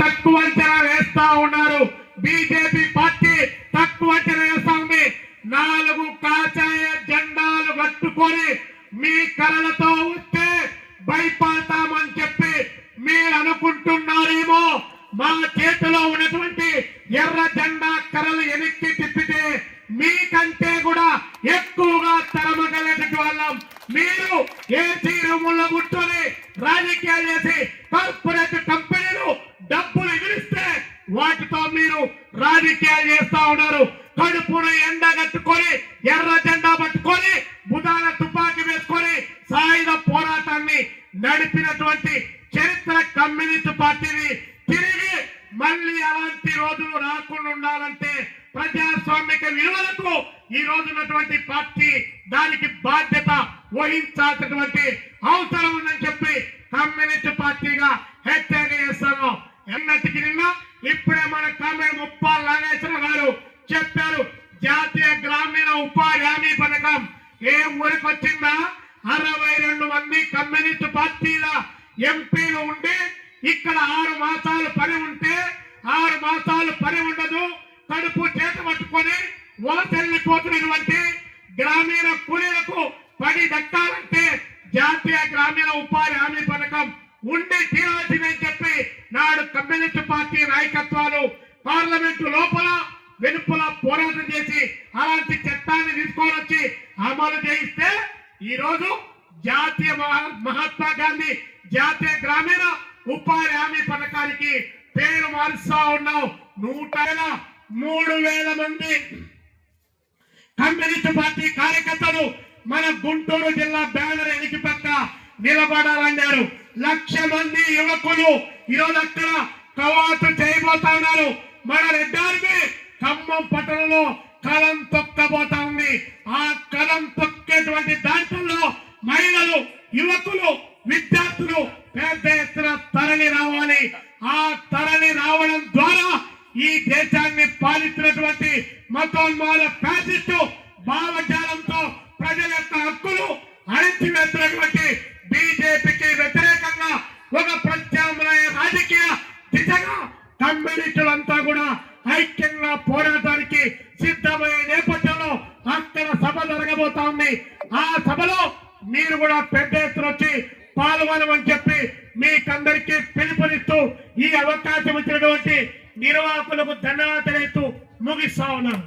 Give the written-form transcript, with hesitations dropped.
తక్కువ అంచనా వేస్తా ఉన్నారు. బీజేపీ పార్టీ తక్కువ అంచనా వేస్తా ఉంది. 4 కాషాయ జెండాలు కట్టుకొని మీ కళలతో వస్తే భయపడతామని చెప్పి మీరు అనుకుంటున్నారేమో. మా చేతిలో ఉన్నటువంటి ఎర్ర జెండా కర్రలు వెనక్కి తిప్పితే మీకంటే కూడా ఎక్కువగా తరమగలేటువంటి వాళ్ళం. మీరు ఏసీ రూముల్లో కూర్చొని రాజకీయాలు చేసి కార్పొరేట్ కంపెనీలు డబ్బులు ఎగిరిస్తే వాటితో మీరు రాజకీయాలు చేస్తా ఉన్నారు. కడుపును ఎండగట్టుకొని ఎర్ర జెండా పట్టుకొని బుధాన తుపాకీ వేసుకొని సాయుధ పోరాటాన్ని నడిపినటువంటి చరిత్ర కమ్యూనిస్ట్ పార్టీని తిరిగి మళ్ళీ అలాంటి రోజులు రాకుండా ఉండాలంటే ప్రజాస్వామిక విలువలకు ఈ రోజున్నటువంటి పార్టీ దానికి బాధ్యత వహించాల్సినటువంటి అవసరం ఉందని చెప్పి కమ్యూనిస్ట్ పార్టీగా హెచ్చరిక చేస్తాను. ఎన్నటికి నిన్న ఇప్పుడే మన కామ్రేడ్ ముప్పాల నాగేశ్వర గారు చెప్పారు, జాతీయ గ్రామీణ ఉపాధి హామీ పథకం ఏ ఊరికి వచ్చిందా? 62 మంది కమ్యూనిస్ట్ పార్టీల ఎంపీలు ఉండి ఇక్కడ 6 మాసాలు పని ఉంటే 6 మాసాలు పని ఉండదు, కడుపు చేత పట్టుకొని వలసెల్లిపోతున్నటువంటి గ్రామీణ కూలీలకు పని దక్కాలంటే జాతీయ గ్రామీణ ఉపాధి హామీ పథకం ఉండి తీరాల్సిందని చెప్పి నాడు కమ్యూనిస్ట్ పార్టీ నాయకత్వాలు పార్లమెంటు లోపల వెనుపల పోరాటం చేసి అలాంటి చట్టాన్ని తీసుకొని వచ్చి అమలు చేయిస్తే ఈ రోజు జాతీయ మహాత్మా గాంధీ జాతీయ గ్రామీణ ఉపాధి హామీ పథకానికి పేరు మారుస్తా ఉన్నాం. 3,000 మంది కమ్యూనిస్ట్ పార్టీ కార్యకర్తలు మన గుంటూరు జిల్లా బ్యానర్ ఎనికి పక్క నిలబడాలన్నారు. 1,00,000 మంది యువకులు ఈరోజు అక్కడ కవాతు చేయబోతా ఉన్నారు. మన రెడ్డార్మి ఖమ్మం పట్టణంలో కలం తొక్కబోతా ఉంది. ఆ కలం తొక్కేటువంటి దాంట్లో మహిళలు, యువకులు, విద్యార్థులు పెద్ద ఎత్తున తరలి రావాలి. ఆ తరలి రావడం ద్వారా ఈ దేశాన్ని పాలిస్తున్నటువంటి మతోన్మాద ఫ్యాసిస్టు భావజాలంతో ప్రజల యొక్క హక్కులు అణిచివేస్తున్నటువంటి బీజేపీకి వ్యతిరేకంగా ఒక ప్రత్యామ్నాయ రాజకీయ దిశగా కమ్యూనిస్టులంతా కూడా ఐక్యంగా పోరాటానికి సిద్ధమయ్యే నేపథ్యంలో అక్కడ సభ జరగబోతా ఉంది. ఆ సభలో మీరు కూడా పెద్ద ఎత్తున వచ్చి పాల్గొనమని చెప్పి మీకందరికీ పిలుపునిస్తూ ఈ అవకాశం ఇచ్చినటువంటి నిర్వాహకులకు ధన్యవాదాలు ముగిస్తా ఉన్నాను.